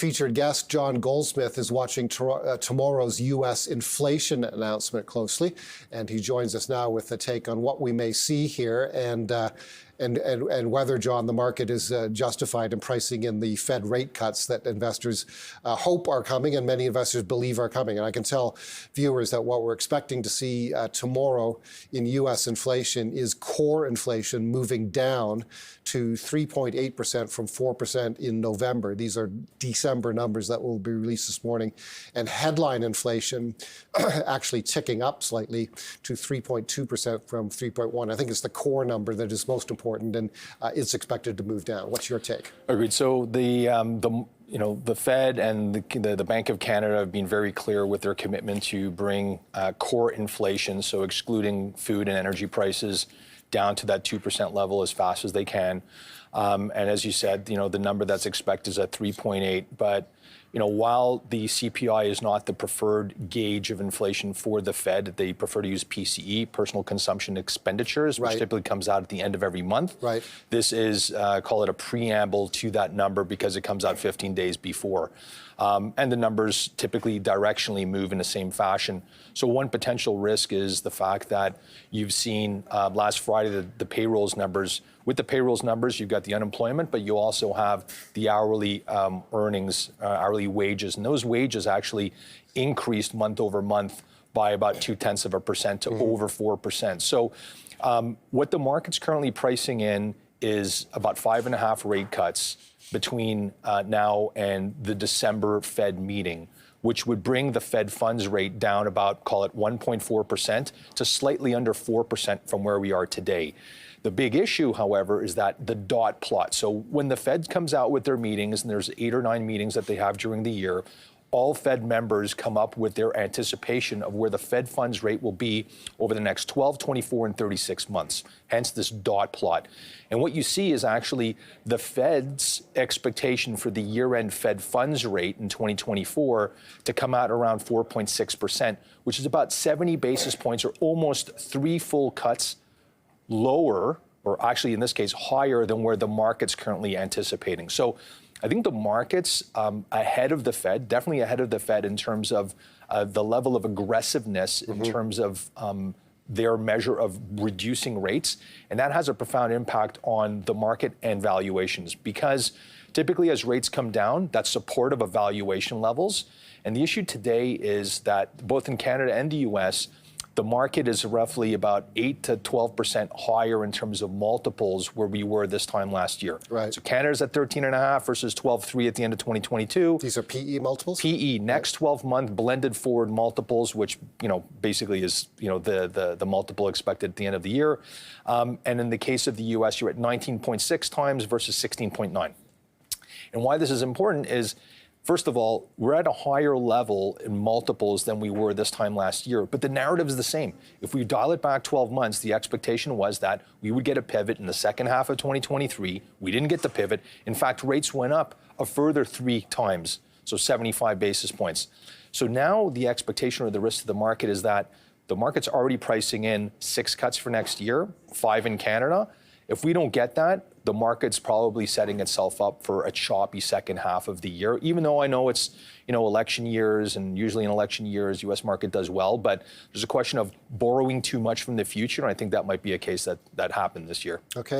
featured guest, John Goldsmith, is watching tomorrow's U.S. inflation announcement closely, and he joins us now with a take on what we may see here and whether, John, the market is justified in pricing in the Fed rate cuts that investors hope are coming and many investors believe are coming. And I can tell viewers that what we're expecting to see tomorrow in U.S. inflation is core inflation moving down to 3.8% from 4% in November. These are December numbers that will be released this morning. And headline inflation actually ticking up slightly to 3.2% from 3.1%. I think it's the core number that is most important, and it's expected to move down. What's your take? Agreed. So the Fed and the Bank of Canada have been very clear with their commitment to bring core inflation, so excluding food and energy prices, down to that 2% level as fast as they can. And as you said, the number that's expected is at 3.8. But while the CPI is not the preferred gauge of inflation for the Fed, they prefer to use PCE, personal consumption expenditures, which typically comes out at the end of every month. Right. This is, call it a preamble to that number because it comes out 15 days before. And the numbers typically directionally move in the same fashion. So one potential risk is the fact that you've seen last Friday the payrolls numbers. With the payrolls numbers, you've got the unemployment, but you also have the hourly earnings, hourly wages. And those wages actually increased month over month by about 0.2% to over 4%. So what the market's currently pricing in is about 5.5 rate cuts between now and the December Fed meeting, which would bring the Fed funds rate down about, call it 1.4% to slightly under 4% from where we are today. The big issue, however, is that the dot plot. So when the Fed comes out with their meetings, and there's 8 or 9 meetings that they have during the year, all Fed members come up with their anticipation of where the Fed funds rate will be over the next 12, 24, and 36 months, hence this dot plot. And what you see is actually the Fed's expectation for the year-end Fed funds rate in 2024 to come out around 4.6%, which is about 70 basis points or almost 3 full cuts lower, or actually in this case higher than where the market's currently anticipating. So I think the market's ahead of the Fed, definitely ahead of the Fed in terms of the level of aggressiveness in terms of their measure of reducing rates. And that has a profound impact on the market and valuations, because typically as rates come down, that's supportive of valuation levels. And the issue today is that both in Canada and the U.S., the market is roughly about 8 to 12% higher in terms of multiples where we were this time last year. Right. So Canada's at 13.5 versus 12.3 at the end of 2022. These are PE multiples? PE, next 12-month blended forward multiples, which basically is the multiple expected at the end of the year. And in the case of the U.S., you're at 19.6 times versus 16.9. And why this is important is, first of all, we're at a higher level in multiples than we were this time last year, but the narrative is the same. If we dial it back 12 months, the expectation was that we would get a pivot in the second half of 2023. We didn't get the pivot. In fact, rates went up a further 3 times, so 75 basis points. So now the expectation or the risk to the market is that the market's already pricing in 6 cuts for next year, 5 in Canada. If we don't get that, the market's probably setting itself up for a choppy second half of the year, even though I know it's, election years, and usually in election years, U.S. market does well, but there's a question of borrowing too much from the future, and I think that might be a case that happened this year. Okay.